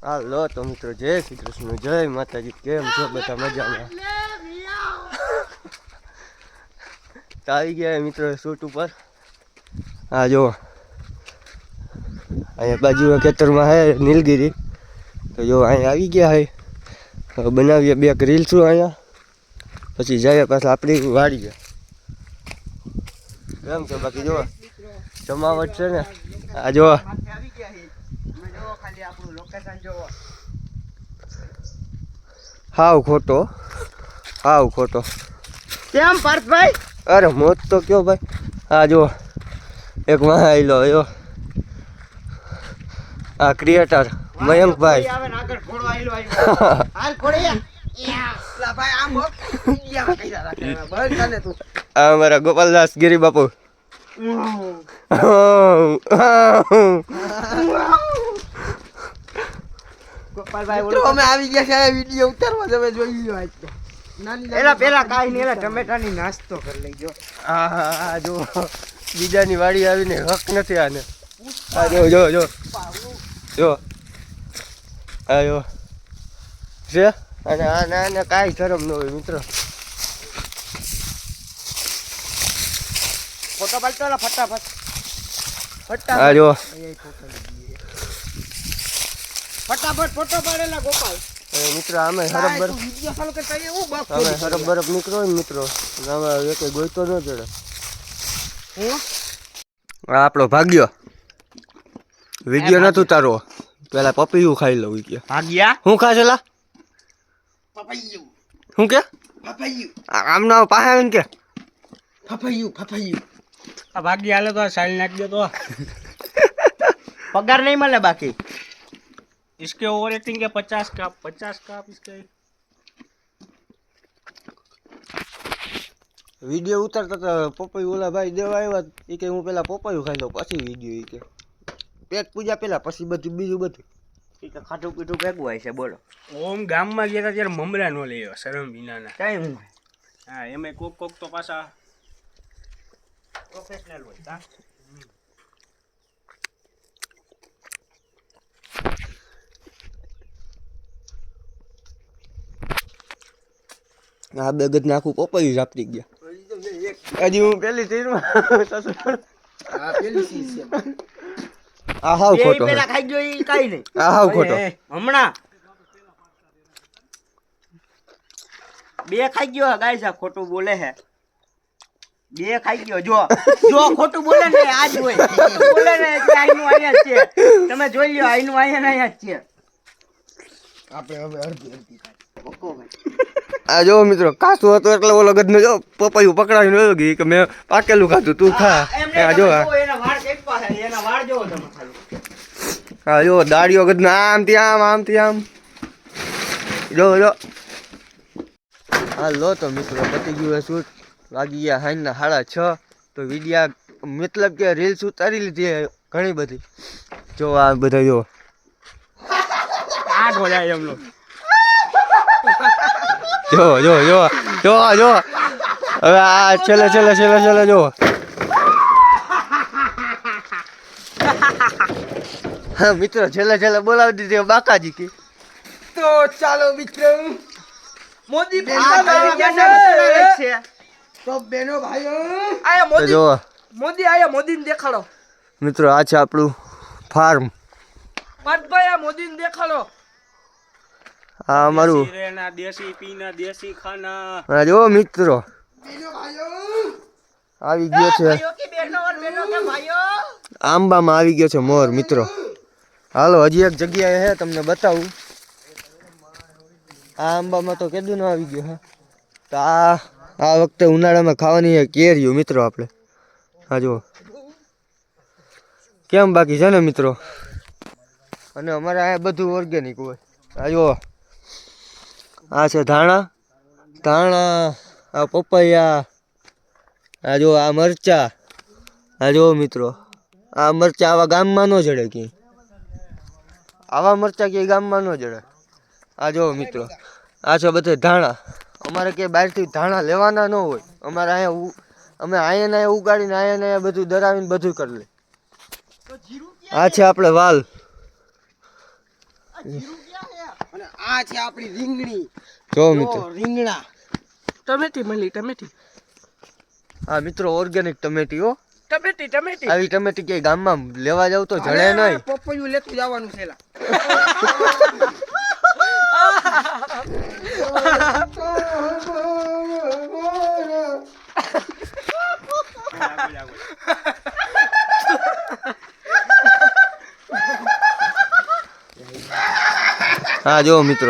હાલો તો મિત્રો, જય શ્રી કૃષ્ણ, જય માતાજી. કેમ છો બધા? મજામાં? તો આવી ગયા મિત્રો શૂટ ઉપર. હા જો અહીંયા બાજુ ખેતરમાં હે નીલગીરી. તો જો અહીંયા આવી ગયા હે. હવે બનાવીએ બે રીલ્સું અહીંયા, પછી જઈએ પાછા આપણી વાડીએ. કેમ છે બાકી? જો જમાવટ છે ને. આ જો હાવ ખોટો, હાવ ખોટો. કેમ પાર્થભાઈ? અરે મોત તો કયો ભાઈ. આ જો એક માં આવેલો યો, આ ક્રિએટર મયંકભાઈ. આ અમારા ગોપાલદાસ ગિરી બાપુ. અમે આવી ગયા છે વિડીયો ઉતારવા. તમે જોઈ લો આજ તો. પેલા કાઈ નહીં, એલા ટમેટાની નાસ્તો કરી લેજો. આ જો બીજાની વાડી આવીને હક નથી આને. આ જો જો જો જો આ જો છે. અને આને કાંઈ શરમ ન હોય મિત્રો. ફોટો પાડતો ફટાફટ. આ જો ફટાફટ ફોટો પાડેલા ગોપાલ. મિત્રો અમે હરબ બરફ નીકળો ને મિત્રો. આમાં એક ગોઈતો ન ચડે. આ આપણો ભાગ્યો વિડીયો નતું તારો. પેલા પપૈયું ખાઈ લઉં કે ભાગ્યા. શું ખાશે લા? પપૈયું. શું કે? પપૈયું. આમ ના પાસે આવીને કે પપૈયું. આ ભાગ્ય હાલે તો સાઈલ નાખી દે તો પગાર નહીં મળે બાકી. इसके ओवर एक्टिंग के 50 का इसके વિડીયો ઉતારતા હતા. પપૈયું ઓલા ભાઈ દેવા આવ્યા એ કે હું પેલા પપૈયું ખાઈ લઉં પછી વિડીયો. એ કે પેટ પૂજા પેલા પછી બધું બીજું બધું. એ કે ખાટું પીઠું ભેગું હોય છે. બોલો. ઓમ ગામમાં ગયા ત્યારે મમરા નો લેયો શરમ વિનાના. કઈ હું હા એમે કોક તો પાછા પ્રોફેશનલ હોય. તા આ બે ગજ ને આખું પપૈયું ઝાપટી ગયા. હજી હું પેલી તીરમાં આ હાવ ખોટો. પેલા ખાઈ ગયો ઈ કાઈ નહીં. આ હાવ ખોટો. હમણાં બે ખાઈ ગયો ગાય છે. ખોટું બોલે છે. બે ખાઈ ગયો. જો ખોટું બોલે ને આજ હોય. બોલે ને કે આઈનું આયા જ છે. તમે જોઈ લ્યો આઈનું આયા ને આયા જ છે. આપણે હવે અડધી ઓકો ભાઈ. આ જો મિત્રો કાચું હતું એટલે ઓલો ગજનો જો પપૈયું પકડાવીને વયો ગઈ કે મેં પાકેલું ખાધું તું ખા. આ જો એના વાળ કેટવા છે. એના વાળ જોવો તમે ખાલી. હા જો દાડિયો ગજનો આમથી આમ. જો હાલો તો મિત્રો પતી ગયું શૂટ. વાગી ગયા સાંજના 6:30. તો વિડીયા મતલબ કે રીલ્સ ઉતારી લીધી ઘણી બધી. જો આ બધા જો આ ઢોળાય એમનો. જો હવે આ છેલ્લે જો. હા મિત્રો છેલ્લે બોલાવી દીધી બાકાજી કી. તો ચાલો મિત્રો મોદી તો બેનો ભાઈઓ આયા જો મોદી આયા. મોદીને દેખાડો મિત્રો. આ છે આપણું ફાર્મ. પાટભાઈ આ મોદીને દેખાડો. આ અમારું રેના દેશી પીના દેશી ખાના. હા જો મિત્રો બેનો ભાઈઓ આવી ગયો છે. ભાઈઓ કે બેનો કે ભાઈઓ આંબામાં આવી ગયો છે મોર મિત્રો. હાલો હજી એક જગ્યાએ હે તમને બતાવું. આ આંબામાં તો કેદું ન આવી ગયો હે. તો આ વખતે ઉનાળામાં ખાવાની કેરીઓ મિત્રો આપણે. હા જો કેમ બાકી છે ને મિત્રો. અને અમારે આ બધું ઓર્ગેનિક હોય. આ જો આ છે ધાણા. આ પપૈયા. આ જો આ મરચા. આ જો મિત્રો આ મરચા આવા ગામમાં ન જડે ક્યાંય. આવા મરચા ક્યાંય ગામમાં ન જડે. આ જો મિત્રો આ છે બધે ધાણા. અમારે ક્યાંય બહારથી ધાણા લેવાના ન હોય. અમારે અહીંયા અમે અહીંયા ઉગાડીને અહીંયા બધું દરાવીને બધું કરી લે. આ છે આપણે વાલ. અને આ છે આપણી રીંગણી. જો મિત્રો રીંગણા. ટમેટી મળી ટમેટી આ મિત્રો ઓર્ગેનિક ટમેટી હો. ટમેટી આવી ટમેટી કે ગામમાં લેવા જાવ તો જડે નહીં. પપૈયું લેતું જવાનું છે લા. હા જો મિત્રો